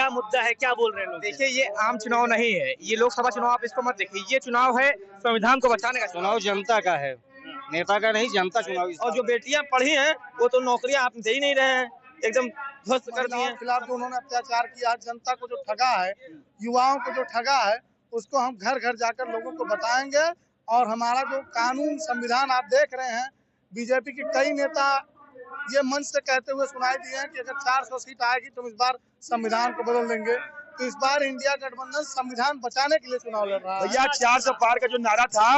क्या मुद्दा है, क्या बोल रहे हैं लोग? देखिए, ये आम चुनाव नहीं है, ये लोकसभा चुनाव, आप इसको मत देखिए। ये चुनाव है संविधान को बचाने का चुनाव जनता का है, नेता का नहीं, जनता चुनाव। और जो बेटियां पढ़ी हैं वो तो नौकरियां आप दे ही नहीं रहे हैं, एकदम ध्वस्त कर दिए। खिलाफ जो उन्होंने अत्याचार किया, जनता को जो ठगा है, युवाओं को जो ठगा है, उसको हम घर घर जाकर लोगों को बताएंगे। और हमारा जो कानून संविधान आप देख रहे हैं, बीजेपी के कई नेता ये मंच से कहते हुए सुनाई दिए हैं कि अगर 400 सीट आएगी तो हम इस बार संविधान को बदल देंगे। तो इस बार इंडिया गठबंधन संविधान बचाने के लिए चुनाव लड़ रहा है। भैया 400 पार का जो नारा था,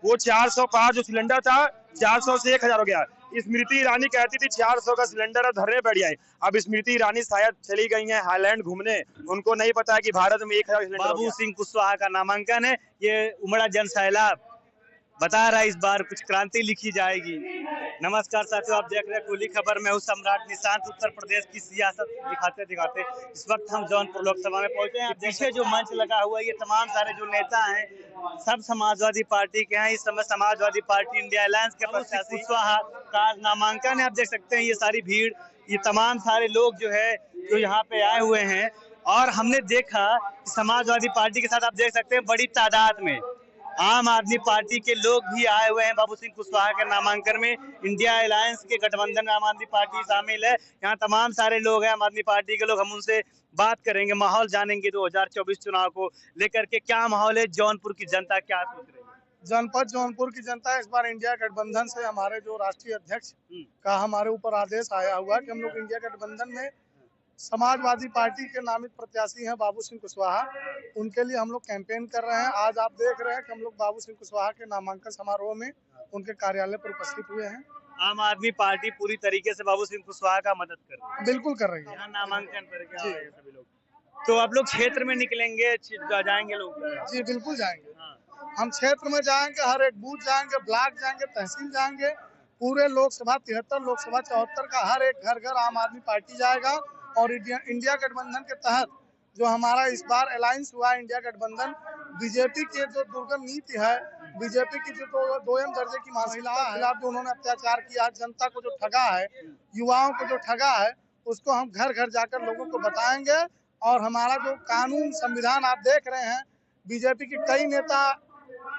वो 400 पार जो सिलेंडर था 400 से 1000 हो गया। स्मृति ईरानी कहती थी 400 का सिलेंडर धरने बैठ जाए। अब स्मृति ईरानी शायद चली गई हैं हाईलैंड घूमने, उनको नहीं पता है कि भारत में 1000 सिलेंडर। बाबू सिंह कुशवाहा का नामांकन है, ये उमड़ा जन सैलाब बता रहा है इस बार कुछ क्रांति लिखी जाएगी। नमस्कार साथियों, आप देख रहे हैं कुली खबर। मैं हूं सम्राट निशांत। उत्तर प्रदेश की सियासत दिखाते दिखाते इस वक्त हम जौनपुर लोकसभा में पहुंचे हैं। पीछे जो मंच लगा हुआ है, ये तमाम सारे जो नेता हैं सब समाजवादी पार्टी के हैं। इस समय समाजवादी पार्टी इंडिया अलायंस के प्रत्याशी कुशवाहा का नामांकन है। आप देख सकते हैं ये सारी भीड़, ये तमाम सारे लोग जो है जो यहाँ पे आए हुए हैं। और हमने देखा समाजवादी पार्टी के साथ आप देख सकते हैं बड़ी तादाद में आम आदमी पार्टी के लोग भी आए हुए हैं बाबू सिंह कुशवाहा के नामांकन में। इंडिया अलायंस के गठबंधन आम आदमी पार्टी शामिल है। यहाँ तमाम सारे लोग हैं आम आदमी पार्टी के लोग। हम उनसे बात करेंगे, माहौल जानेंगे 2024 चुनाव को लेकर के क्या माहौल है, जौनपुर की जनता क्या सोच रही है। जनपद जौनपुर की जनता इस बार इंडिया गठबंधन से, हमारे जो राष्ट्रीय अध्यक्ष का हमारे ऊपर आदेश आया हुआ कि हम लोग इंडिया गठबंधन में समाजवादी पार्टी के नामित प्रत्याशी हैं बाबू सिंह कुशवाहा, उनके लिए हम लोग कैंपेन कर रहे हैं। आज आप देख रहे हैं कि हम लोग बाबू सिंह कुशवाहा के नामांकन समारोह में उनके कार्यालय पर उपस्थित हुए हैं। आम आदमी पार्टी पूरी तरीके से बाबू सिंह कुशवाहा का मदद कर रही है। बिल्कुल कर रही है। यहाँ नामांकन पर क्या है सभी लोग, तो आप लोग क्षेत्र में निकलेंगे, जाएंगे लोग? जी बिल्कुल जाएंगे। हम क्षेत्र में जाएंगे, हर एक बूथ जाएंगे, ब्लॉक जाएंगे, तहसील जाएंगे। पूरे लोकसभा 73 लोकसभा 74 का हर एक घर घर आम आदमी पार्टी जाएगा। और इंडिया गठबंधन के तहत जो हमारा इस बार अलायंस हुआ है, इंडिया गठबंधन, बीजेपी के जो दुर्गम नीति है, बीजेपी की जो दोयम दर्जे की मानसिकता के खिलाफ जो उन्होंने अत्याचार किया, जनता को जो ठगा है, युवाओं को जो ठगा है, उसको हम घर घर जाकर लोगों को बताएंगे। और हमारा जो कानून संविधान आप देख रहे हैं, बीजेपी के कई नेता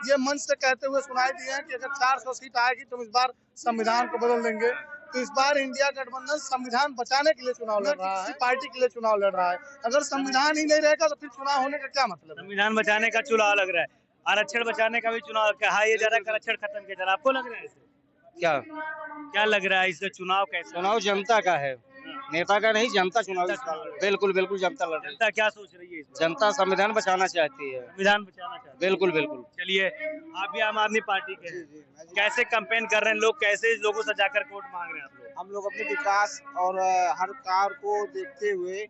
ये मंच से कहते हुए सुनाई दिए हैं कि अगर 400 सीट आएगी तो हम इस बार संविधान को बदल देंगे। तो इस बार इंडिया गठबंधन संविधान बचाने के लिए चुनाव लड़ रहा है, पार्टी के लिए चुनाव लड़ रहा है। अगर संविधान ही नहीं रहेगा तो फिर चुनाव होने का क्या मतलब है। संविधान बचाने का चुनाव लग रहा है, आरक्षण बचाने का भी चुनाव। कहा ये जा रहा है आरक्षण खत्म किया जा रहा है, आपको लग रहा है क्या लग रहा है इससे? चुनाव कैसे? चुनाव जनता का है, नेता का नहीं, जनता चुनाव। बिल्कुल बिल्कुल जनता लड़ रही है। जनता क्या सोच रही है? जनता संविधान बचाना चाहती है। संविधान बचाना चाहती है, बिल्कुल बिल्कुल। चलिए, आप भी आम आदमी पार्टी के हैं, कैसे कैंपेन कर रहे हैं लोग, कैसे लोगों से जाकर वोट मांग रहे हैं आप लोग? हम लोग अपने विकास और हर कार्य को देखते हुए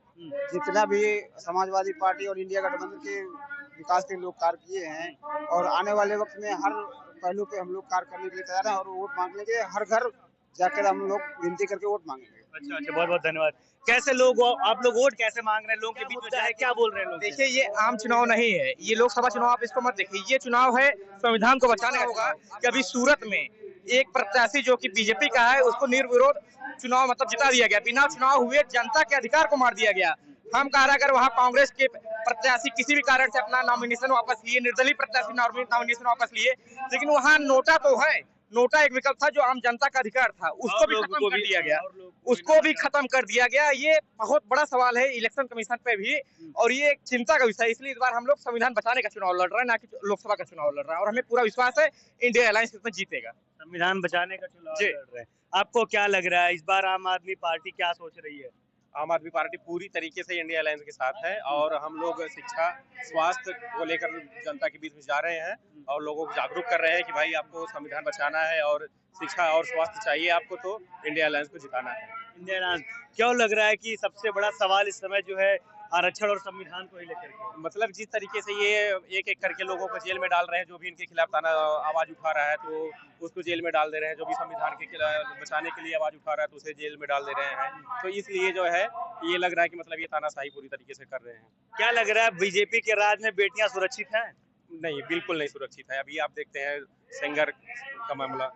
जितना भी समाजवादी पार्टी और इंडिया गठबंधन के विकास के लोग कार्य किए हैं, और आने वाले वक्त में हर पहलू पे हम लोग कार्य करने के लिए तैयार हैं और वोट मांगने के हर घर जाकर हम लोग विनती करके वोट मांगेंगे। अच्छा, बहुत बहुत धन्यवाद। कैसे लोग, आप लोग वोट कैसे मांग रहे हैं? लोगों के बीच में जाए, क्या बोल रहे हैं लोग? देखिए, ये आम चुनाव नहीं है, ये लोकसभा चुनाव, आप इसको मत देखिए। ये चुनाव है संविधान को बचाने का होगा कि अभी सूरत में एक प्रत्याशी जो कि बीजेपी का है, उसको निर्विरोध चुनाव मतलब जिता दिया गया। बिना चुनाव हुए जनता के अधिकार को मार दिया गया। हम कह रहे हैं अगर वहाँ कांग्रेस के प्रत्याशी किसी भी कारण से अपना नॉमिनेशन वापस लिए, निर्दलीय प्रत्याशी नॉमिनेशन वापस लिए, लेकिन वहाँ नोटा तो है, नोटा एक विकल्प था जो आम जनता का अधिकार था, उसको भी खत्म कर दिया गया, उसको भी खत्म कर दिया गया। ये बहुत बड़ा सवाल है इलेक्शन कमीशन पे भी, और ये एक चिंता का विषय है। इसलिए इस बार हम लोग संविधान बचाने का चुनाव लड़ रहे हैं, ना कि लोकसभा का चुनाव लड़ रहा है। और हमें पूरा विश्वास है इंडिया अलायंस इसमें जीतेगा। संविधान बचाने का चुनाव लड़ रहे हैं, आपको क्या लग रहा है इस बार आम आदमी पार्टी क्या सोच रही है? आम आदमी पार्टी पूरी तरीके से इंडिया अलायंस के साथ है, और हम लोग शिक्षा स्वास्थ्य को लेकर जनता के बीच में जा रहे हैं और लोगों को जागरूक कर रहे हैं कि भाई आपको संविधान बचाना है और शिक्षा और स्वास्थ्य चाहिए आपको, तो इंडिया अलायंस को जिताना है। इंडिया अलायंस क्यों लग रहा है कि सबसे बड़ा सवाल इस समय जो है आरक्षण और संविधान को ही लेकर के? मतलब जिस तरीके से ये एक एक करके लोगों को जेल में डाल रहे हैं, जो भी इनके खिलाफ आवाज उठा रहा है तो उसको जेल में डाल दे रहे हैं, जो भी संविधान के खिलाफ बचाने के लिए आवाज उठा रहा है तो उसे जेल में डाल दे रहे हैं। तो इसलिए जो है ये लग रहा है कि मतलब ये तानाशाही पूरी तरीके से कर रहे हैं। क्या लग रहा है बीजेपी के राज में बेटियां सुरक्षित हैं? नहीं, बिल्कुल नहीं सुरक्षित है। अभी आप देखते हैं सेंगर का मामला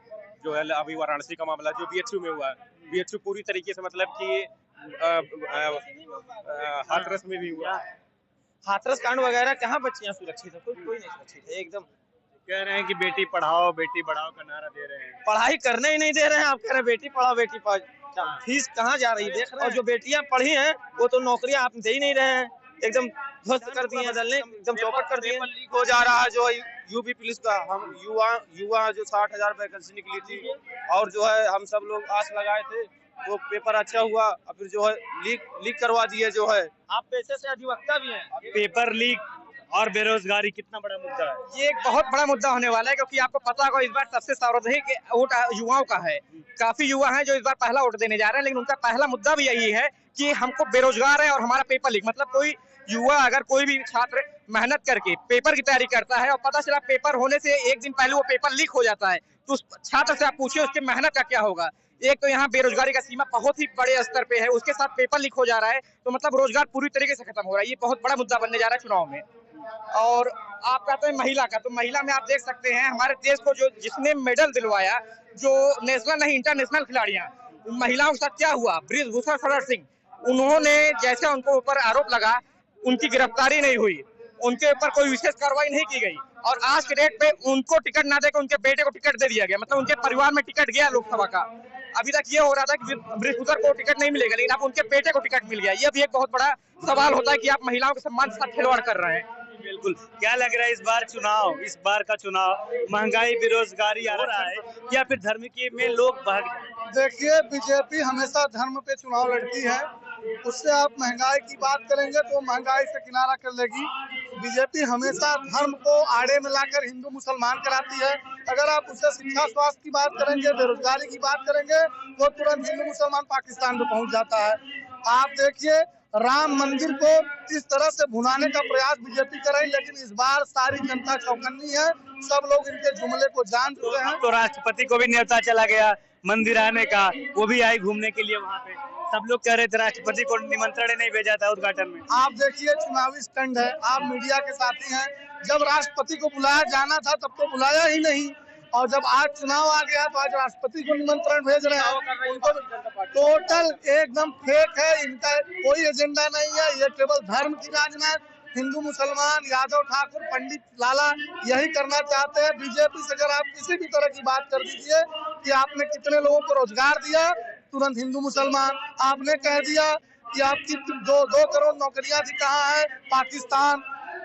जो है, अभी वाराणसी का मामला जो बीएचयू में हुआ है, बीएचयू पूरी तरीके से मतलब कि हाथरस में भी हुआ। हाथरस कांड वगैरह कहाँ बच्चियां सुरक्षित है, कोई नहीं सुरक्षित है एकदम। कह रहे हैं कि बेटी पढ़ाओ बेटी बढ़ाओ का नारा दे रहे हैं। पढ़ाई करने ही नहीं दे रहे हैं, आप कह रहे हैं बेटी पढ़ाओ बेटी पढ़ाओ। फीस कहाँ जा रही है देख रहे हैं। और जो बेटियां पढ़ी हैं वो तो नौकरियां आप दे ही नहीं रहे हैं, एकदम ध्वस्त कर दिए हैं, दल ने एकदम चौपट कर दिए। लीक हो जा रहा है जो यूपी पुलिस का, हम युवा जो 60,000 वैकेंसी निकली थी और जो है हम सब लोग आस लगाए थे वो पेपर अच्छा हुआ, और फिर जो है लीक करवा दिए जो है। आप पैसे से अधिवक्ता भी हैं। पेपर लीक और बेरोजगारी कितना बड़ा मुद्दा है। ये एक बहुत बड़ा मुद्दा होने वाला है, क्योंकि आपको पता होगा इस बार सबसे सर्वाधिक वोट युवाओं का है। काफी युवा हैं जो इस बार पहला वोट देने जा रहे हैं, लेकिन उनका पहला मुद्दा भी यही है कि हमको बेरोजगार है और हमारा पेपर लीक। मतलब कोई युवा, अगर कोई भी छात्र मेहनत करके पेपर की तैयारी करता है और पता चला पेपर होने से एक दिन पहले वो पेपर लीक हो जाता है, तो उस छात्र से आप पूछिए उसके मेहनत का क्या होगा। एक तो यहाँ बेरोजगारी का सीमा बहुत ही बड़े स्तर पे है, उसके साथ पेपर लीक हो जा रहा है, तो मतलब रोजगार पूरी तरीके से खत्म हो रहा है। ये बहुत बड़ा मुद्दा बनने जा रहा है चुनाव में। और आप कहते हैं महिला का, तो महिला में आप देख सकते हैं हमारे देश को जो जिसने मेडल दिलवाया, जो नेशनल नहीं इंटरनेशनल खिलाड़ियां, महिलाओं के साथ क्या हुआ। बृजभूषण शरण सिंह, उन्होंने जैसे उनको ऊपर आरोप लगा, उनकी गिरफ्तारी नहीं हुई, उनके ऊपर कोई विशेष कार्रवाई नहीं की गई, और आज के डेट पे उनको टिकट ना देकर उनके बेटे को टिकट दे दिया गया। मतलब उनके परिवार में टिकट गया लोकसभा का। अभी तक ये हो रहा था कि बृजभूषण को टिकट नहीं मिलेगा, लेकिन अब उनके बेटे को टिकट मिल गया। ये भी एक बहुत बड़ा सवाल होता है कि आप महिलाओं के सम्मान के साथ खिलवाड़ कर रहे हैं। बिल्कुल। क्या लग रहा है इस बार का चुनाव महंगाई बेरोजगारी आ रहा है या फिर धर्म के में लोग भाग? देखिए, बीजेपी हमेशा धर्म पे चुनाव लड़ती है। उससे आप महंगाई की बात करेंगे तो महंगाई से किनारा कर लेगी। बीजेपी हमेशा धर्म को आड़े में लाकर हिंदू मुसलमान कराती है। अगर आप उससे शिक्षा स्वास्थ्य की बात करेंगे, बेरोजगारी की बात करेंगे, वो तुरंत हिंदू मुसलमान पाकिस्तान में पहुंच जाता है। आप देखिए, राम मंदिर को इस तरह से भुनाने का प्रयास बीजेपी कर रही, लेकिन इस बार सारी जनता चौकन्नी है। सब लोग इनके जुमले को जान चुके हैं। तो राष्ट्रपति को भी न्योता चला गया मंदिर आने का, वो भी आए घूमने के लिए वहाँ पे। सब लोग कह रहे थे राष्ट्रपति को निमंत्रण नहीं भेजा था उद्घाटन में। आप देखिए, चुनावी स्टंट है। आप मीडिया के साथी हैं, जब राष्ट्रपति को बुलाया जाना था तब तो बुलाया ही नहीं, और जब आज चुनाव आ गया तो आज राष्ट्रपति को निमंत्रण भेज रहे हैं। उनको टोटल एकदम फेक है, इनका कोई एजेंडा नहीं है। ये केवल धर्म की राजनीति, हिंदू मुसलमान, यादव ठाकुर, पंडित लाला यही करना चाहते हैं। बीजेपी से अगर आप किसी भी तरह की बात कर दीजिए कि आपने कितने लोगों को रोजगार दिया, तुरंत हिंदू मुसलमान। आपने कह दिया कि आपकी 2 करोड़ नौकरियां थी, कहाँ है, पाकिस्तान।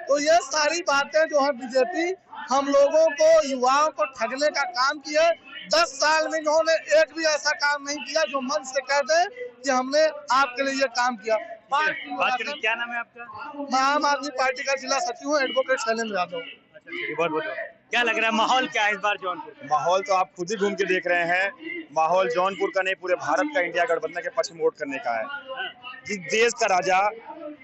तो ये सारी बातें जो है बीजेपी हम लोगों को, युवाओं को ठगने का काम किया। 10 साल में इन्होंने एक भी ऐसा काम नहीं किया जो मन से कह दे कि हमने आपके लिए ये काम किया। बात करें, क्या नाम है आपका? मैं आम आदमी पार्टी का जिला सचिव हूँ, एडवोकेट शैलेंद्र यादव। बहुत बहुत क्या लग रहा है, माहौल क्या है इस बार जौनपुर? माहौल तो आप खुद ही घूम के देख रहे हैं। माहौल जौनपुर का नहीं, पूरे भारत का इंडिया गठबंधन के पक्ष में वोट करने का है। जिस देश का राजा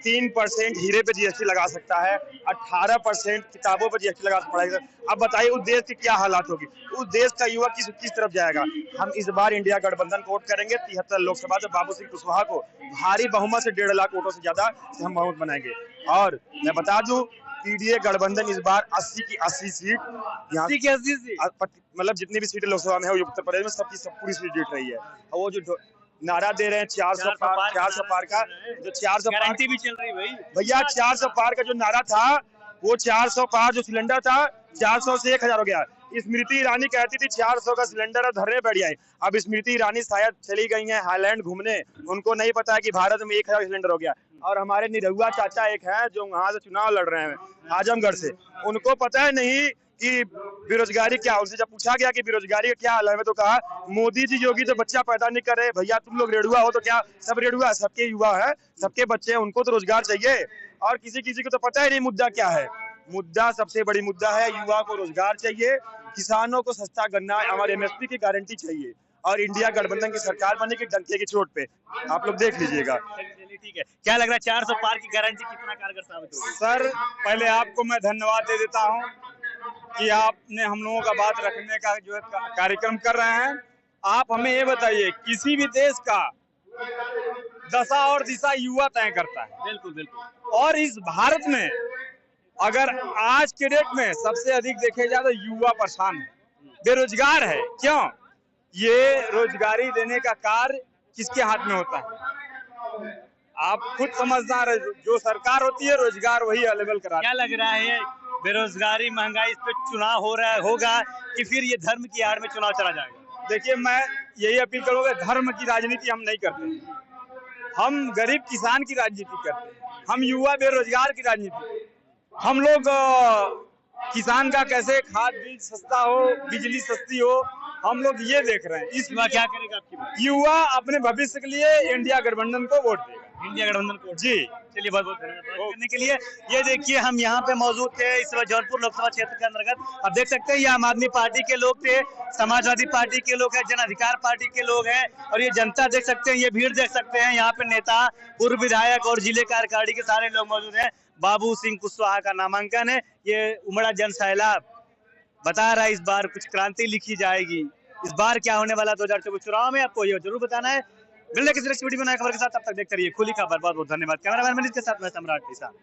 3% हीरे पे जीएसटी लगा सकता है, 18% किताबों पर जीएसटी लगा सकता है, अब बताइए उस देश की क्या हालात होगी। उस देश का युवा किस तरफ जाएगा। हम इस बार इंडिया गठबंधन को वोट करेंगे। 73 लोकसभा से बाबू सिंह कुशवाहा को भारी बहुमत से 1.5 लाख वोटों से ज्यादा से हम बहुमत बनाएंगे। और मैं बता दूं, पीडीए गठबंधन इस बार 80 की 80 सीट, यहाँ की 80 सीट, मतलब जितनी भी सीटें लोकसभा में है उत्तर प्रदेश में सबकी सब पूरी सीट जीत रही है। और वो जो नारा दे रहे हैं 400 पार का, जो 400 पार भी चल रही है भैया, 400 पार का जो नारा था, वो 400 पार जो सिलेंडर था 400 से 1000 हो गया। स्मृति ईरानी कहती थी 400 का सिलेंडर और धरने बैठ जाए। अब स्मृति ईरानी शायद चली गई हैं हाईलैंड घूमने, उनको नहीं पता है कि भारत में 1000 सिलेंडर हो गया। और हमारे निरहुआ चाचा एक हैं जो वहां से चुनाव लड़ रहे हैं आजमगढ़ से, उनको पता है नहीं कि बेरोजगारी क्या। उनसे जब पूछा गया कि बेरोजगारी का क्या हाल है, तो कहा मोदी जी योगी तो बच्चा पैदा नहीं कर रहे। भैया तुम लोग रेडुआ हो तो क्या सब रेडुआ? सबके युवा है, सबके बच्चे हैं, उनको तो रोजगार चाहिए। और किसी को तो पता ही नहीं मुद्दा क्या है। मुद्दा सबसे बड़ी मुद्दा है, युवा को रोजगार चाहिए, किसानों को सस्ता गन्ना और एमएसपी की गारंटी चाहिए, और इंडिया गठबंधन की सरकार बने की डंके की चोट पे। आप लोग देख लीजिएगा। ठीक है, क्या लग रहा है 400 पार की गारंटी कितना कारगर साबित होगी? सर, पहले आपको मैं धन्यवाद दे देता हूं कि आपने हम लोगों का बात रखने का जो है कार्यक्रम कर रहे हैं। आप हमें ये बताइए, किसी भी देश का दशा और दिशा युवा तय करता है। बिल्कुल बिल्कुल। और इस भारत में अगर आज के डेट में सबसे अधिक देखे जाए तो युवा परेशान है, बेरोजगार है। क्यों? ये रोजगारी देने का कार्य किसके हाथ में होता है? आप खुद समझदार है, जो सरकार होती है रोजगार वही अवेलेबल कराती क्या लग रहा है, बेरोजगारी महंगाई इस पे चुनाव हो रहा है होगा कि फिर ये धर्म की आड़ में चुनाव चला जाएगा? है। देखिए मैं यही अपील करूंगा, धर्म की राजनीति हम नहीं करते, हम गरीब किसान की राजनीति करते हैं, हम युवा बेरोजगार की राजनीति। हम लोग किसान का कैसे खाद बीज सस्ता हो, बिजली सस्ती हो, हम लोग ये देख रहे हैं। युवा क्या करेगा आपकी बात? युवा अपने भविष्य के लिए इंडिया गठबंधन को वोट देगा। इंडिया गठबंधन को जी चलिए, बहुत बहुत धन्यवाद बात करने के लिए। ये देखिए हम यहाँ पे मौजूद थे इस समय जौनपुर लोकसभा क्षेत्र के अंतर्गत। अब देख सकते हैं ये आम आदमी पार्टी के लोग थे, समाजवादी पार्टी के लोग हैं, जन अधिकार पार्टी के लोग हैं, और ये जनता देख सकते हैं, ये भीड़ देख सकते हैं। यहाँ पे नेता, पूर्व विधायक और जिले कार्यकारिणी के सारे लोग मौजूद हैं। बाबू सिंह कुशवाहा का नामांकन है, ये उमड़ा जन सैलाब बता रहा है इस बार कुछ क्रांति लिखी जाएगी। इस बार क्या होने वाला 2024 चुनाव में आपको ये जरूर बताना है। मिलने किसी नेक्स्ट वीडियो में नई खबर के साथ, तब तक देखते रहिए खुली खबर। बहुत बहुत धन्यवाद। कैमरामैन मनीष के साथ मैं सम्राट निशांत।